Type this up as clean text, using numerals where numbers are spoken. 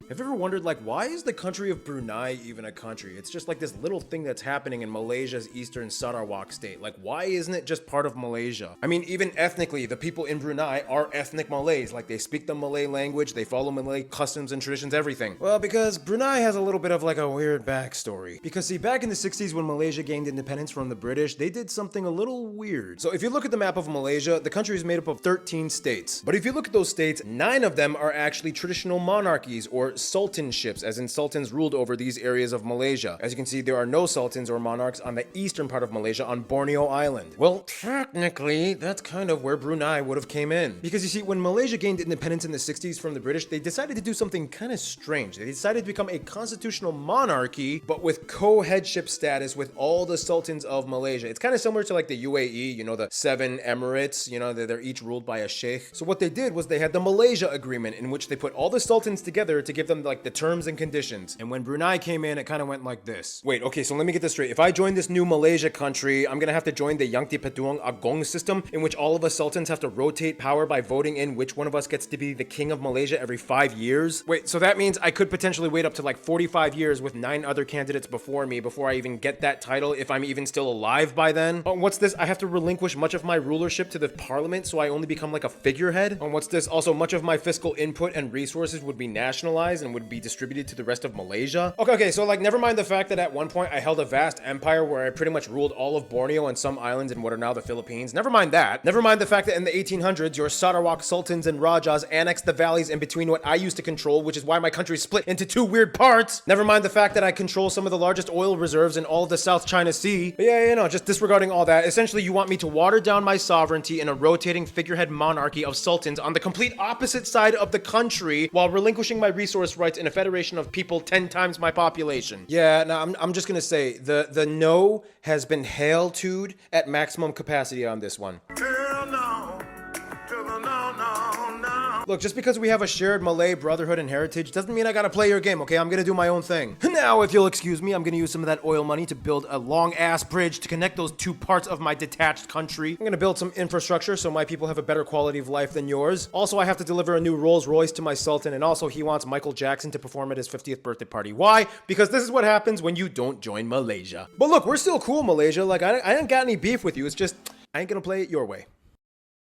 Have you ever wondered, like, why is the country of Brunei even a country? It's just like this little thing that's happening in Malaysia's eastern Sarawak state. Like, why isn't it just part of Malaysia? I mean, even ethnically, the people in Brunei are ethnic Malays. Like, they speak the Malay language, they follow Malay customs and traditions, everything. Well, because Brunei has a little bit of like a weird backstory. Because see, back in the 60s when Malaysia gained independence from the British, they did something a little weird. So if you look at the map of Malaysia, the country is made up of 13 states. But if you look at those states, 9 of them are actually traditional monarchies or sultanships, as in sultans ruled over these areas of Malaysia. As you can see, there are no sultans or monarchs on the eastern part of Malaysia on Borneo Island. Well, technically, that's kind of where Brunei would have came in. Because you see, when Malaysia gained independence in the 60s from the British, they decided to do something kind of strange. They decided to become a constitutional monarchy, but with co-headship status with all the sultans of Malaysia. It's kind of similar to like the UAE, you know, the 7 emirates, you know, they're each ruled by a sheikh. So what they did was they had the Malaysia Agreement, in which they put all the sultans together to give them like the terms and conditions. And when Brunei came in, it kind of went like this. Wait, okay, so let me get this straight. If I join this new Malaysia country, I'm gonna have to join the Yang Dipertuang Agong system, in which all of us sultans have to rotate power by voting in which one of us gets to be the king of Malaysia every 5 years. Wait, so that means I could potentially wait up to like 45 years with 9 other candidates before me before I even get that title, if I'm even still alive by then? Oh, what's this? I have to relinquish much of my rulership to the parliament, so I only become like a figurehead? Oh, what's this? Also, much of my fiscal input and resources would be nationalized and would be distributed to the rest of Malaysia? Okay, so like never mind the fact that at one point I held a vast empire where I pretty much ruled all of Borneo and some islands in what are now the Philippines. Never mind that. Never mind the fact that in the 1800s, your Sarawak sultans and rajas annexed the valleys in between what I used to control, which is why my country split into 2 weird parts. Never mind the fact that I control some of the largest oil reserves in all of the South China Sea. But yeah, you know, just disregarding all that, essentially you want me to water down my sovereignty in a rotating figurehead monarchy of sultans on the complete opposite side of the country while relinquishing my resource rights in a federation of people 10 times my population. Yeah, now I'm just gonna say, the no has been hail toed at maximum capacity on this one. Look, just because we have a shared Malay brotherhood and heritage doesn't mean I gotta play your game, okay? I'm gonna do my own thing. Now, if you'll excuse me, I'm gonna use some of that oil money to build a long-ass bridge to connect those 2 parts of my detached country. I'm gonna build some infrastructure so my people have a better quality of life than yours. Also, I have to deliver a new Rolls Royce to my sultan, and also he wants Michael Jackson to perform at his 50th birthday party. Why? Because this is what happens when you don't join Malaysia. But look, we're still cool, Malaysia. Like, I ain't got any beef with you. It's just, I ain't gonna play it your way.